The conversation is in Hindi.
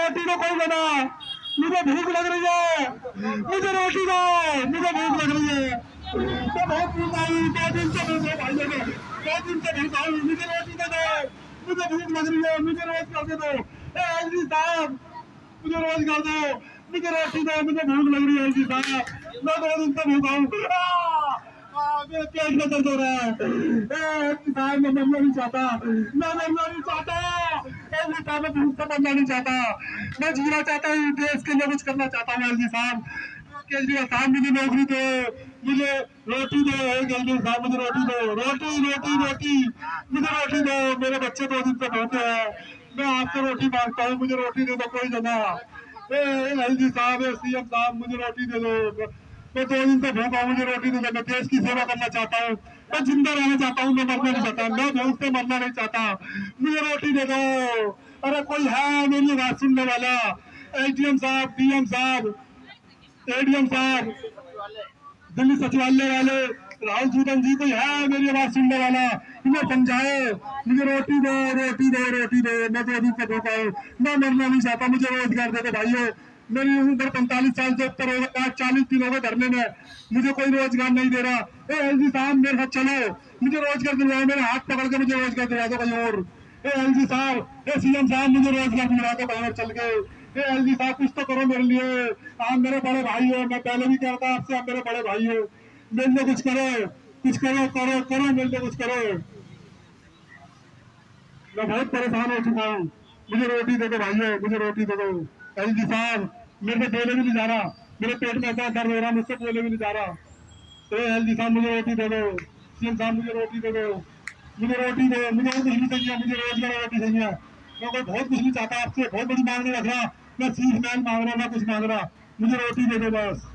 रोटी तो कोई बना, मुझे भूख लग रही है, मुझे रोटी दो, मुझे भूख लग रही है। मैं बहुत भूख आई, 2 दिन से भूख है भाई लोगों, 2 दिन से भूख आई, मुझे रोटी दे दो, मुझे भूख लग रही है, मुझे रोजगार दे दो। एलजी साहब मुझे रोजगार दो, मुझे रोटी दो, मुझे भूख लग रही है एलजी साहब, मैं 2 दिन से भूखा हूँ। मेरे पेट में दर्द हो रहा है, एलजी साहब मैं मरना नहीं चाहता, मैं मरना नहीं चाहता, एलजी साहब मैं भूख से मरना नहीं चाहता, मैं जीना चाहता हूँ, देश के लिए कुछ करना चाहता हूँ एलजी साहब। केजरीवाल साहब मुझे नौकरी दो, मुझे रोटी दो, केजरीवाल साहब मुझे रोटी दो, रोटी रोटी रोटी, मुझे रोटी दो, मेरे बच्चे 2 दिन से भूखे हैं, मैं आपसे रोटी मांगता हूँ, मुझे रोटी दे दो कोई जगह। एलजी साहब, सीएम साहब मुझे रोटी दे दो, मैं 2 दिन से भूखा हूँ, मुझे रोटी दे दो, मैं देश की सेवा करना चाहता हूँ, मैं जिंदा रहना चाहता हूँ, मैं मरना नहीं चाहता, मैं भूख से मरना नहीं चाहता, मुझे रोटी दे दो। अरे कोई है मेरी बात सुनने वाला? एडीएम साहब, डीएम साहब, एडीएम साहब, दिल्ली सचिवालय वाले, राहुल सूदन जी, कोई है मेरी आवाज सुनने वाला? इन्हें समझाए, मुझे रोटी दो, रोटी दो, रोटी दो, मैं 2 दिन से भूखा हूँ, मैं मरना नहीं चाहता, मुझे रोजगार दे दो भाइयों। मेरी उम्र 45 साल से ऊपर हो गया, 40 दिन हो गए धरने में, मुझे कोई रोजगार नहीं दे रहा। एलजी साहब मेरे साथ चलो, मुझे रोजगार दिलवाओ, मेरे हाथ पकड़ के मुझे रोजगार दिला दो कहीं और। एलजी साहब, सीएम साहब मुझे रोजगार दिला दो कहीं और चल के। एलजी साहब कुछ तो करो मेरे लिए, आप मेरे बड़े भाई हो, मैं पहले भी कह रहा था आपसे, आप मेरे बड़े भाई हो, मेरे लिए कुछ करो, कुछ करो, करो करो मेरे लिए कुछ करो। मैं बहुत परेशान हो चुका हूँ, मुझे रोटी दे दो भाइयों, मुझे रोटी दे दो। एलजी साहब मेरे से बोले भी नहीं जा रहा, मेरे पेट में ऐसा दर्द हो रहा, मुझसे बोले भी नहीं जा रहा। एलजी साहब मुझे रोटी दे दो, सीएम साहब मुझे रोटी दे दो, मुझे रोटी दो, मुझे और कुछ नहीं चाहिए, मुझे रोजगार और रोटी चाहिए। मैं कोई बहुत कुछ नहीं चाहता आपसे, बहुत बड़ी मांग नहीं रख रहा, मैं सीख मैन मांग रहा, मैं कुछ मांग रहा, मुझे रोटी दे दो बस।